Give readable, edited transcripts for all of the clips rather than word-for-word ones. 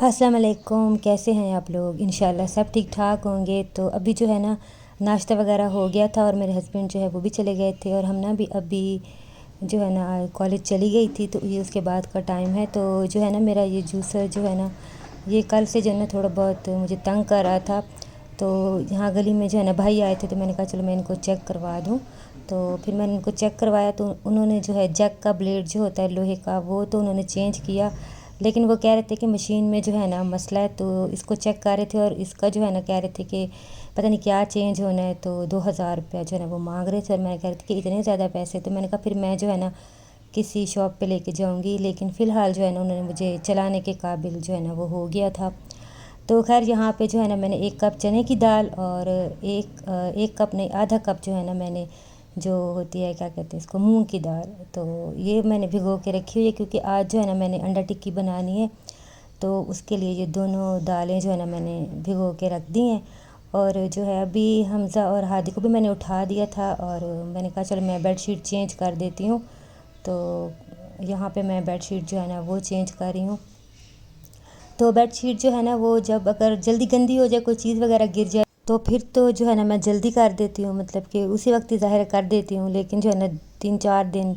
अस्सलाम वालेकुम। कैसे हैं आप लोग? इंशाल्लाह सब ठीक ठाक होंगे। तो अभी जो है ना नाश्ता वगैरह हो गया था और मेरे हस्बैंड जो है वो भी चले गए थे और हम ना भी अभी जो है ना कॉलेज चली गई थी, तो ये उसके बाद का टाइम है। तो जो है ना मेरा ये जूसर जो है ना ये कल से जो है ना थोड़ा बहुत मुझे तंग कर रहा था। तो यहाँ गली में जो है ना भाई आए थे, तो मैंने कहा चलो मैं इनको चेक करवा दूँ। तो फिर मैंने इनको चेक करवाया, तो उन्होंने जो है जैक का ब्लेड जो होता है लोहे का, वो तो उन्होंने चेंज किया, लेकिन वो कह रहे थे कि मशीन में जो है ना मसला है। तो इसको चेक कर रहे थे और इसका जो है ना कह रहे थे कि पता नहीं क्या चेंज होना है। तो 2000 रुपया जो है ना वो मांग रहे थे और मैं कह रही थी कि इतने ज़्यादा पैसे। तो मैंने कहा फिर मैं जो है ना किसी शॉप पे लेके जाऊंगी, लेकिन फ़िलहाल जो है ना उन्होंने मुझे चलाने के काबिल जो है ना वो हो गया था। तो खैर यहाँ पे जो है ना मैंने 1 कप चने की दाल और एक कप नहीं, आधा कप जो है ना मैंने जो होती है क्या कहते हैं इसको, मूंग की दाल, तो ये मैंने भिगो के रखी हुई है क्योंकि आज जो है ना मैंने अंडा टिक्की बनानी है। तो उसके लिए ये दोनों दालें जो है ना मैंने भिगो के रख दी हैं। और जो है अभी हमज़ा और हादी को भी मैंने उठा दिया था और मैंने कहा चलो मैं बेडशीट चेंज कर देती हूँ। तो यहाँ पे मैं बेडशीट जो है ना वो चेंज कर रही हूँ। तो बेडशीट जो है ना वो जब अगर जल्दी गंदी हो जाए, कोई चीज़ वगैरह गिर जाए, तो फिर तो जो है ना मैं जल्दी कर देती हूँ, मतलब कि उसी वक्त ही ज़ाहिर कर देती हूँ। लेकिन जो है ना 3-4 दिन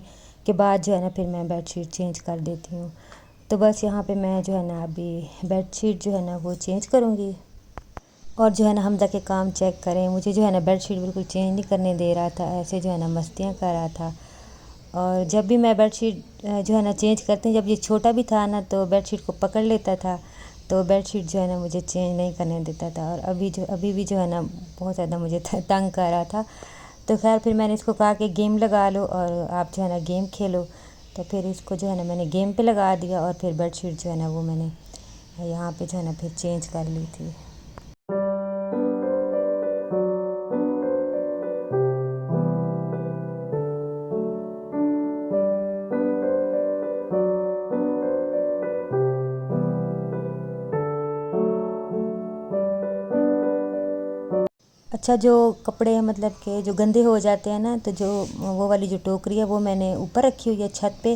के बाद जो है ना फिर मैं बेडशीट चेंज कर देती हूँ। तो बस यहाँ पे मैं जो है ना अभी बेडशीट जो है ना वो चेंज करूँगी। और जो है ना हमज़ा के काम चेक करें, मुझे जो है ना बेडशीट बिल्कुल चेंज नहीं करने दे रहा था, ऐसे जो है ना मस्तियाँ कर रहा था। और जब भी मैं बेडशीट जो है ना चेंज करती हूँ, जब ये छोटा भी था ना तो बेडशीट को पकड़ लेता था, तो बेडशीट जो है ना मुझे चेंज नहीं करने देता था। और अभी भी जो है ना बहुत ज़्यादा मुझे तंग कर रहा था। तो खैर फिर मैंने इसको कहा कि गेम लगा लो और आप जो है ना गेम खेलो। तो फिर इसको जो है ना मैंने गेम पे लगा दिया और फिर बेडशीट जो है ना वो मैंने यहाँ पे जो है ना फिर चेंज कर ली थी। अच्छा, जो कपड़े हैं मतलब कि जो गंदे हो जाते हैं ना, तो जो वो वाली जो टोकरी है वो मैंने ऊपर रखी हुई है छत पे।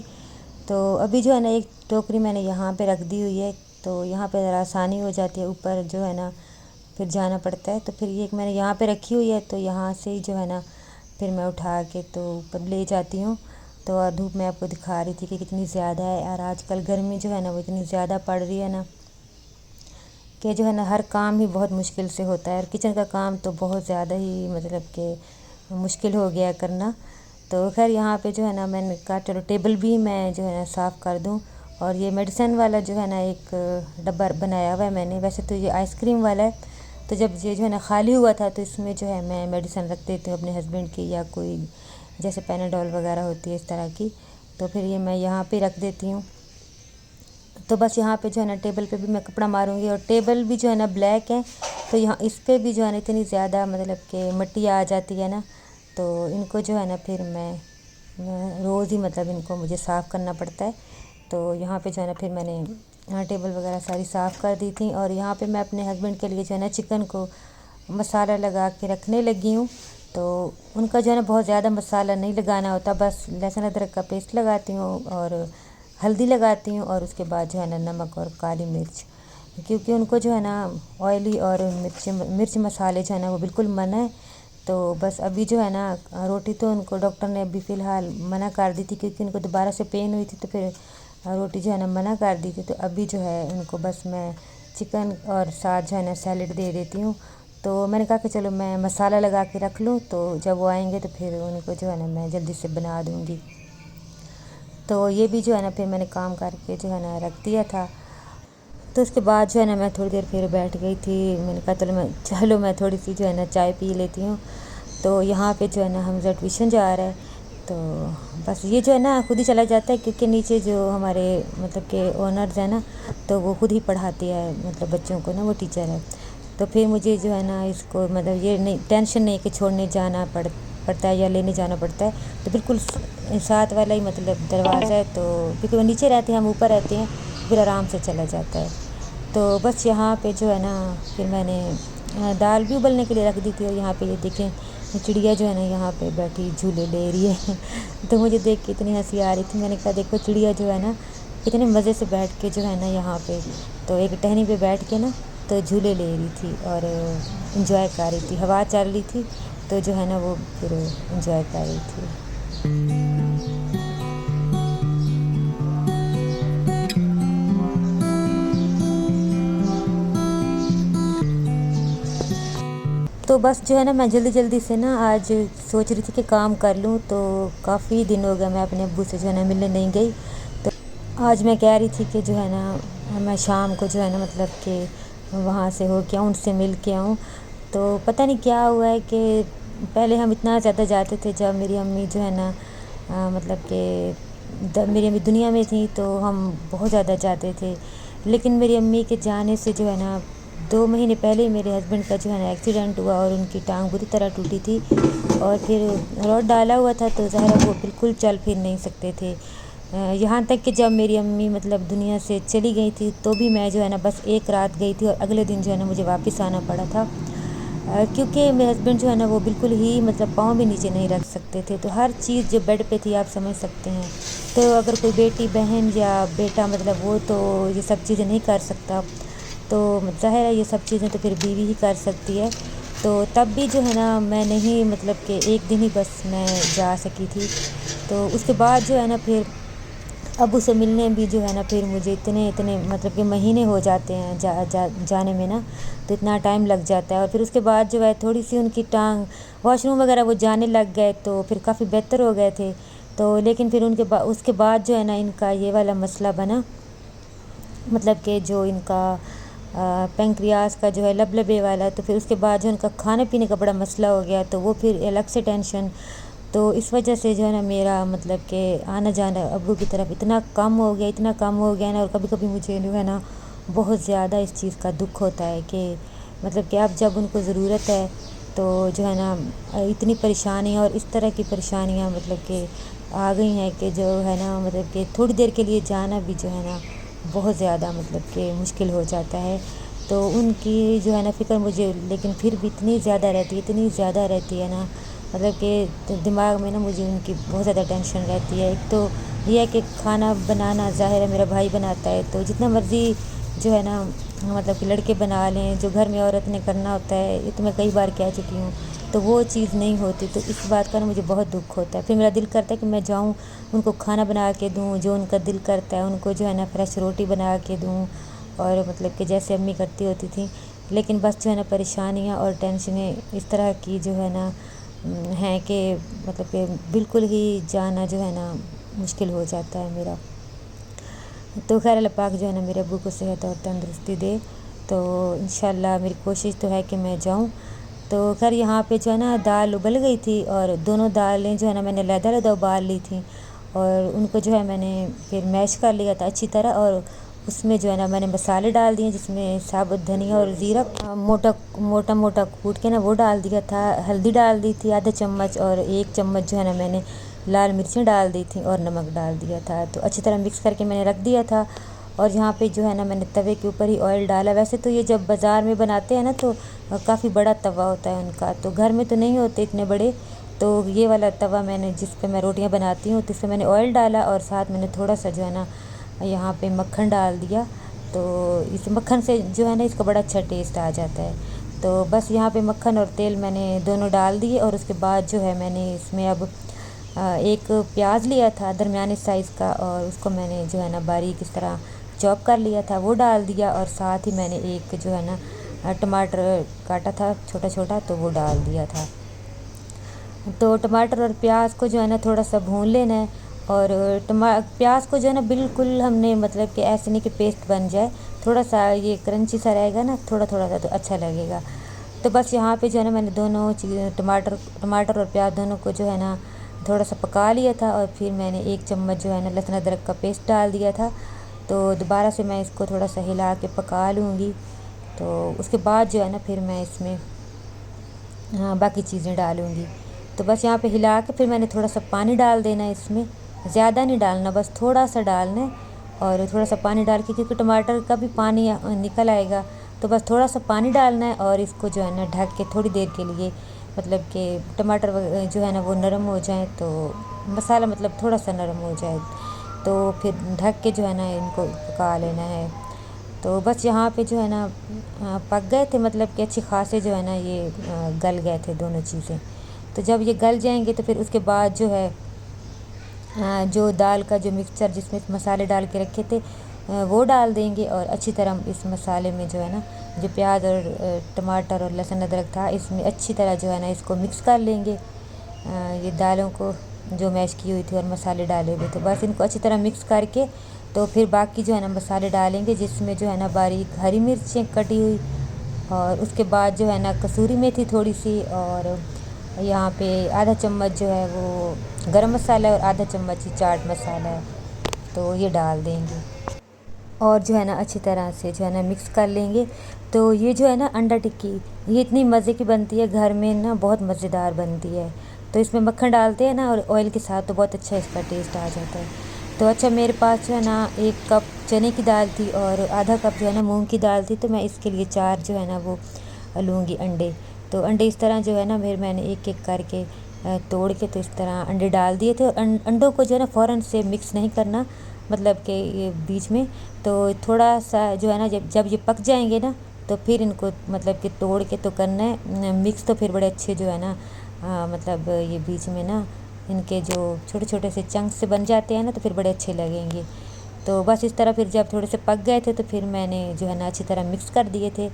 तो अभी जो है ना एक टोकरी मैंने यहाँ पे रख दी हुई है, तो यहाँ पे ज़रा आसानी हो जाती है, ऊपर जो है ना फिर जाना पड़ता है। तो फिर ये एक मैंने यहाँ पे रखी हुई है, तो यहाँ से ही जो है ना फिर मैं उठा के तो ऊपर ले जाती हूँ। तो और धूप में आपको दिखा रही थी कि कितनी ज़्यादा है, और आजकल गर्मी जो है ना वो इतनी ज़्यादा पड़ रही है ना कि जो है ना हर काम ही बहुत मुश्किल से होता है। और किचन का काम तो बहुत ज़्यादा ही मतलब कि मुश्किल हो गया करना। तो खैर यहाँ पे जो है ना मैंने कहा चलो टेबल भी मैं जो है ना साफ़ कर दूँ। और ये मेडिसिन वाला जो है ना एक डब्बा बनाया हुआ है मैंने, वैसे तो ये आइसक्रीम वाला है। तो जब ये जो है ना ख़ाली हुआ था तो इसमें जो है मैं मेडिसिन रख देती हूँ अपने हस्बैंड की, या कोई जैसे पैनाडोल वगैरह होती है इस तरह की। तो फिर ये मैं यहाँ पे रख देती हूँ। तो बस यहाँ पे जो है ना टेबल पे भी मैं कपड़ा मारूंगी, और टेबल भी जो है ना ब्लैक है, तो यहाँ इस पे भी जो है ना इतनी ज़्यादा मतलब कि मिट्टी आ जाती है ना, तो इनको जो है ना फिर मैं रोज़ ही मतलब इनको मुझे साफ़ करना पड़ता है। तो यहाँ पे जो है ना फिर मैंने यहाँ टेबल वगैरह सारी साफ़ कर दी थी। और यहाँ पे मैं अपने हस्बैंड के लिए जो है ना चिकन को मसाला लगा के रखने लगी हूँ। तो उनका जो है ना बहुत ज़्यादा मसाला नहीं लगाना होता, बस लहसुन अदरक का पेस्ट लगाती हूँ और हल्दी लगाती हूँ, और उसके बाद जो है ना नमक और काली मिर्च, क्योंकि उनको जो है ना ऑयली और मिर्च मसाले जो है ना वो बिल्कुल मना है। तो बस अभी जो है ना रोटी तो उनको डॉक्टर ने अभी फ़िलहाल मना कर दी थी, क्योंकि उनको दोबारा से पेन हुई थी, तो फिर रोटी जो है ना मना कर दी थी। तो अभी जो है उनको बस मैं चिकन और साथ जो है ना सैलेड दे देती हूँ। तो मैंने कहा कि चलो मैं मसाला लगा के रख लूँ, तो जब वो आएंगे तो फिर उनको जो है ना मैं जल्दी से बना दूँगी। तो ये भी जो है ना फिर मैंने काम करके जो है ना रख दिया था। तो उसके बाद जो है ना मैं थोड़ी देर फिर बैठ गई थी, मैंने कहा चलो मैं थोड़ी सी जो है ना चाय पी लेती हूँ। तो यहाँ पे जो है ना हमज़ा ट्यूशन जा रहा है, तो बस ये जो है ना खुद ही चला जाता है, क्योंकि नीचे जो हमारे मतलब के ओनर्स हैं ना, तो वो खुद ही पढ़ाती है मतलब बच्चों को ना, वो टीचर है। तो फिर मुझे जो है ना इसको मतलब ये नहीं टेंशन नहीं कि छोड़ने जाना पड़ता है या लेने जाना पड़ता है। तो बिल्कुल साथ वाला ही मतलब दरवाज़ा है, तो क्योंकि वो नीचे रहते हैं हम ऊपर रहते हैं, फिर आराम से चला जाता है। तो बस यहाँ पे जो है ना फिर मैंने दाल भी उबलने के लिए रख दी थी। और यहाँ पे ये देखें चिड़िया जो है ना यहाँ पे बैठी झूले ले रही है तो मुझे देख के इतनी हंसी आ रही थी। मैंने कहा देखो चिड़िया जो है ना اتنے مزے سے بیٹھ کے جو ہے نا یہاں پہ تو ایک ٹہنی پہ بیٹھ کے نا تو جھولے لے رہی تھی اور انجوائے کر رہی تھی، ہوا چل رہی تھی تو جو ہے نا وہ پھر انجوائے کر رہی تھی۔ تو بس جو ہے نا میں جلدی جلدی سے نا آج سوچ رہی تھی کہ کام کر لوں، تو کافی دن ہو گیا میں اپنے ابو سے جو ہے نا ملنے نہیں گئی، تو آج میں کہہ رہی تھی کہ جو ہے نا میں شام کو جو ہے نا مطلب کہ وہاں سے ہو کے آؤں، ان سے مل کے آؤں۔ تو پتہ نہیں کیا ہوا ہے کہ پہلے ہم اتنا زیادہ جاتے تھے جب میری امی جو ہے نا مطلب کہ میری امی دنیا میں تھیں تو ہم بہت زیادہ جاتے تھے، لیکن میری امی کے جانے سے جو ہے نا 2 مہینے پہلے ہی میرے ہسبینڈ کا جو ہے نا ایکسیڈنٹ ہوا اور ان کی ٹانگ بری طرح ٹوٹی تھی اور پھر روڈ ڈالا ہوا تھا تو ظاہر ہے وہ بالکل چل پھر نہیں سکتے تھے، یہاں تک کہ جب میری امی مطلب دنیا سے چلی گئی تھی تو بھی میں جو ہے نا بس ایک رات گئی تھی اور اگلے دن جو ہے نا مجھے واپس آنا پڑا تھا، کیونکہ میرے ہسبینڈ جو ہے نا وہ بالکل ہی مطلب پاؤں بھی نیچے نہیں رکھ سکتے تھے، تو ہر چیز جو بیڈ پہ تھی آپ سمجھ سکتے ہیں، تو اگر کوئی بیٹی بہن یا بیٹا مطلب وہ تو یہ سب چیزیں نہیں کر سکتا، تو ظاہر ہے یہ سب چیزیں تو پھر بیوی ہی کر سکتی ہے، تو تب بھی جو ہے نا میں نہیں مطلب کہ ایک دن ہی بس میں جا سکی تھی، تو اس کے بعد جو ہے نا پھر ابو سے ملنے بھی جو ہے نا پھر مجھے اتنے مطلب کہ مہینے ہو جاتے ہیں جانے میں نا، تو اتنا ٹائم لگ جاتا ہے، اور پھر اس کے بعد جو ہے تھوڑی سی ان کی ٹانگ واش روم وغیرہ وہ جانے لگ گئے تو پھر کافی بہتر ہو گئے تھے، تو لیکن پھر اس کے بعد جو ہے نا ان کا یہ والا مسئلہ بنا، مطلب کہ جو ان کا پینکریاس کا جو ہے لبے والا، تو پھر اس کے بعد جو ان کا کھانے پینے کا بڑا مسئلہ ہو گیا تو وہ پھر الگ سے ٹینشن، تو اس وجہ سے جو ہے نا میرا مطلب کہ آنا جانا ابو کی طرف اتنا کم ہو گیا نا، اور کبھی کبھی مجھے جو ہے نا بہت زیادہ اس چیز کا دکھ ہوتا ہے کہ مطلب کہ اب جب ان کو ضرورت ہے تو جو ہے نا اتنی پریشانیاں اور اس طرح کی پریشانیاں مطلب کہ آ گئی ہیں کہ جو ہے نا مطلب کہ تھوڑی دیر کے لیے جانا بھی جو ہے نا بہت زیادہ مطلب کہ مشکل ہو جاتا ہے، تو ان کی جو ہے نا فکر مجھے لیکن پھر بھی اتنی زیادہ رہتی ہے نا، مطلب کہ دماغ میں نا مجھے ان کی بہت زیادہ ٹینشن رہتی ہے، ایک تو یہ ہے کہ کھانا بنانا ظاہر ہے میرا بھائی بناتا ہے تو جتنا مرضی جو ہے نا مطلب کہ لڑکے بنا لیں، جو گھر میں عورت نے کرنا ہوتا ہے یہ تو میں کئی بار کہہ چکی ہوں، تو وہ چیز نہیں ہوتی، تو اس بات کا نا مجھے بہت دکھ ہوتا ہے، پھر میرا دل کرتا ہے کہ میں جاؤں ان کو کھانا بنا کے دوں، جو ان کا دل کرتا ہے ان کو جو ہے نا فریش روٹی بنا کے دوں، اور مطلب کہ جیسے امی کرتی ہوتی تھیں، لیکن بس جو ہے نا پریشانیاں اور ٹینشنیں اس طرح کی جو ہے نا ہیں کہ مطلب کہ بالکل ہی جانا جو ہے نا مشکل ہو جاتا ہے میرا، تو خیر اللہ پاک جو ہے نا میرے ابو کو صحت اور تندرستی دے، تو انشاءاللہ میری کوشش تو ہے کہ میں جاؤں، تو خیر یہاں پہ جو ہے نا دال ابل گئی تھی اور دونوں دالیں جو ہے نا میں نے علیحدہ ابال لی تھیں، اور ان کو جو ہے میں نے پھر میش کر لیا تھا اچھی طرح، اور اس میں جو ہے نا میں نے مسالے ڈال دیے جس میں ثابت دھنیا اور زیرہ موٹا کوٹ کے نا وہ ڈال دیا تھا، ہلدی ڈال دی تھی آدھا چمچ، اور 1 چمچ جو ہے نا میں نے لال مرچیں ڈال دی تھیں اور نمک ڈال دیا تھا، تو اچھی طرح مکس کر کے میں نے رکھ دیا تھا، اور یہاں پہ جو ہے نا میں نے توے کے اوپر ہی آئل ڈالا، ویسے تو یہ جب بازار میں بناتے ہیں نا تو کافی بڑا توا ہوتا ہے ان کا، تو گھر میں تو نہیں ہوتے اتنے بڑے، تو یہ والا توا میں نے جس پہ میں روٹیاں بناتی ہوں تو اس پہ میں نے آئل ڈالا، اور ساتھ میں نے تھوڑا سا جو ہے نا یہاں پہ مکھن ڈال دیا، تو اس مکھن سے جو ہے نا اس کا بڑا اچھا ٹیسٹ آ جاتا ہے، تو بس یہاں پہ مکھن اور تیل میں نے دونوں ڈال دیے، اور اس کے بعد جو ہے میں نے اس میں اب ایک پیاز لیا تھا درمیانی سائز کا، اور اس کو میں نے جو ہے نا باریک اس طرح چاپ کر لیا تھا وہ ڈال دیا، اور ساتھ ہی میں نے ایک جو ہے نا ٹماٹر کاٹا تھا چھوٹا چھوٹا تو وہ ڈال دیا تھا، تو ٹماٹر اور پیاز کو جو ہے نا تھوڑا سا بھون لینا ہے، اور پیاز کو جو ہے نا بالکل ہم نے مطلب کہ ایسے نہیں کہ پیسٹ بن جائے، تھوڑا سا یہ کرنچی سا رہے گا نا تھوڑا سا تو اچھا لگے گا، تو بس یہاں پہ جو ہے نا میں نے دونوں چیزیں ٹماٹر اور پیاز دونوں کو جو ہے نا تھوڑا سا پکا لیا تھا، اور پھر میں نے 1 چمچ جو ہے نا لہسن ادرک کا پیسٹ ڈال دیا تھا، تو دوبارہ سے میں اس کو تھوڑا سا ہلا کے پکا لوں گی، تو اس کے بعد جو ہے نا پھر میں اس میں باقی چیزیں ڈالوں گی، تو بس یہاں پہ ہلا کے پھر میں نے تھوڑا سا پانی ڈال دینا ہے، اس میں زیادہ نہیں ڈالنا بس تھوڑا سا ڈالنا ہے، اور تھوڑا سا پانی ڈال کے کیونکہ ٹماٹر کا بھی پانی نکل آئے گا، تو بس تھوڑا سا پانی ڈالنا ہے، اور اس کو جو ہے نا ڈھک کے تھوڑی دیر کے لیے مطلب کہ ٹماٹر جو ہے نا وہ نرم ہو جائیں، تو مسالہ مطلب تھوڑا سا نرم ہو جائے तो फिर ढक के जो है ना इनको पका लेना है। तो बस यहाँ पे जो है ना पक गए थे, मतलब कि अच्छी खासे जो है ना ये गल गए थे दोनों चीज़ें। तो जब ये गल जाएंगे तो फिर उसके बाद जो है जो दाल का जो मिक्सचर जिसमें मसाले डाल के रखे थे वो डाल देंगे, और अच्छी तरह इस मसाले में जो है ना जो प्याज और टमाटर और लहसुन अदरक था इसमें अच्छी तरह जो है ना इसको मिक्स कर लेंगे, ये दालों को जो मैश की हुई थी और मसाले डाले हुए थे। बस इनको अच्छी तरह मिक्स करके तो फिर बाकी जो है ना मसाले डालेंगे, जिसमें जो है ना बारीक हरी मिर्चें कटी हुई, और उसके बाद जो है ना कसूरी मेथी थोड़ी सी, और यहाँ पे आधा चम्मच जो है वो गरम मसाला और आधा चम्मच ही चाट मसाला है, तो ये डाल देंगे और जो है ना अच्छी तरह से जो है ना मिक्स कर लेंगे। तो ये जो है ना अंडा टिक्की ये इतनी मज़े की बनती है, घर में ना बहुत मज़ेदार बनती है। तो इसमें मक्खन डालते हैं ना और ऑयल के साथ, तो बहुत अच्छा इसका टेस्ट आ जाता है। तो अच्छा, मेरे पास जो है ना 1 कप चने की दाल थी और आधा कप जो है ना मूंग की दाल थी, तो मैं इसके लिए 4 जो है ना वो लूँगी अंडे। तो अंडे इस तरह जो है ना फिर मैंने एक एक करके तोड़ के तो इस तरह अंडे डाल दिए थे। और अंडों को जो है ना फ़ौरन से मिक्स नहीं करना, मतलब कि ये बीच में तो थोड़ा सा जो है ना जब ये पक जाएंगे ना तो फिर इनको मतलब कि तोड़ के तो करना है मिक्स, तो फिर बड़े अच्छे जो है ना मतलब ये बीच में ना इनके जो छोटे छोटे से चंक्स से बन जाते हैं ना तो फिर बड़े अच्छे लगेंगे। तो बस इस तरह फिर जब थोड़े से पक गए थे तो फिर मैंने जो है ना अच्छी तरह मिक्स कर दिए थे।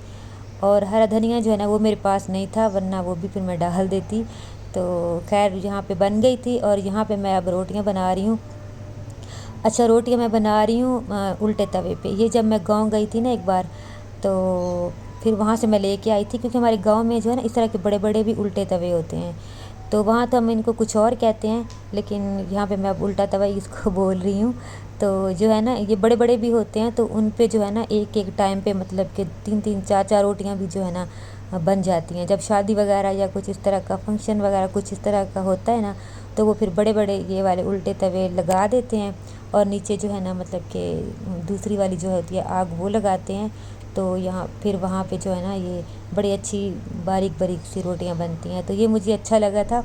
और हरा धनिया जो है ना वो मेरे पास नहीं था, वरना वो भी फिर मैं डाल देती। तो खैर यहाँ पे बन गई थी, और यहाँ पे मैं अब रोटियाँ बना रही हूँ। अच्छा, रोटियाँ मैं बना रही हूँ उल्टे तवे पे। ये जब मैं गाँव गई थी ना एक बार, तो फिर वहाँ से मैं लेके आई थी, क्योंकि हमारे गांव में जो है ना इस तरह के बड़े बड़े भी उल्टे तवे होते हैं। तो वहाँ तो हम इनको कुछ और कहते हैं, लेकिन यहाँ पे मैं अब उल्टा तवा ही इसको बोल रही हूँ। तो जो है ना ये बड़े बड़े भी होते हैं, तो उन पे जो है ना एक एक टाइम पे मतलब कि 3 3 4 4 रोटियाँ भी जो है ना बन जाती हैं। जब शादी वगैरह या कुछ इस तरह का फंक्शन वगैरह कुछ इस तरह का होता है ना, तो वो फिर बड़े बड़े ये वाले उल्टे तवे लगा देते हैं, और नीचे जो है ना मतलब कि दूसरी वाली जो होती है आग वो लगाते हैं। तो यहाँ फिर वहाँ पे जो है ना ये बड़ी अच्छी बारीक बारीक सी रोटियाँ बनती हैं। तो ये मुझे अच्छा लगा था।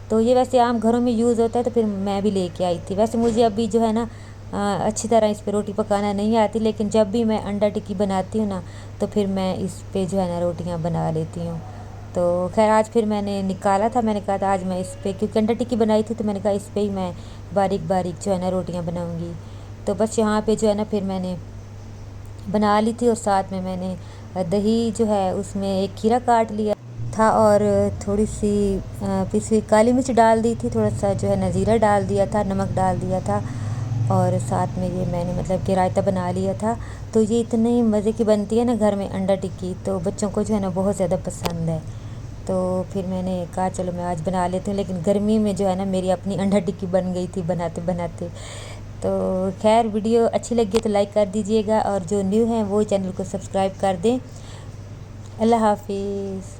तो ये वैसे आम घरों में यूज़ होता है, तो फिर मैं भी लेके आई थी। वैसे मुझे अभी जो है ना अच्छी तरह इस पे रोटी पकाना नहीं आती, लेकिन जब भी मैं अंडा टिक्की बनाती हूँ ना तो फिर मैं इस पे जो है ना रोटियाँ बना लेती हूँ। तो खैर आज फिर मैंने निकाला था, मैंने कहा था आज मैं इस पे, क्योंकि अंडा टिक्की बनाई थी तो मैंने कहा इस पे ही मैं बारीक बारीक जो है ना रोटियाँ बनाऊँगी। तो बस यहाँ पे जो है ना फिर मैंने बना ली थी, और साथ में मैंने दही जो है उसमें एक खीरा काट लिया था, और थोड़ी सी पिसी हुई काली मिर्च डाल दी थी, थोड़ा सा जो है ना ज़ीरा डाल दिया था, नमक डाल दिया था, और साथ में ये मैंने मतलब कि रायता बना लिया था। तो ये इतनी मज़े की बनती है ना घर में अंडा टिक्की, तो बच्चों को जो है ना बहुत ज़्यादा पसंद है। तो फिर मैंने कहा चलो मैं आज बना लेती हूँ, लेकिन गर्मी में जो है ना मेरी अपनी अंडा टिक्की बन गई थी बनाते बनाते। तो खैर वीडियो अच्छी लगी तो लाइक कर दीजिएगा, और जो न्यू हैं वो चैनल को सब्सक्राइब कर दें। अल्लाह हाफिज़।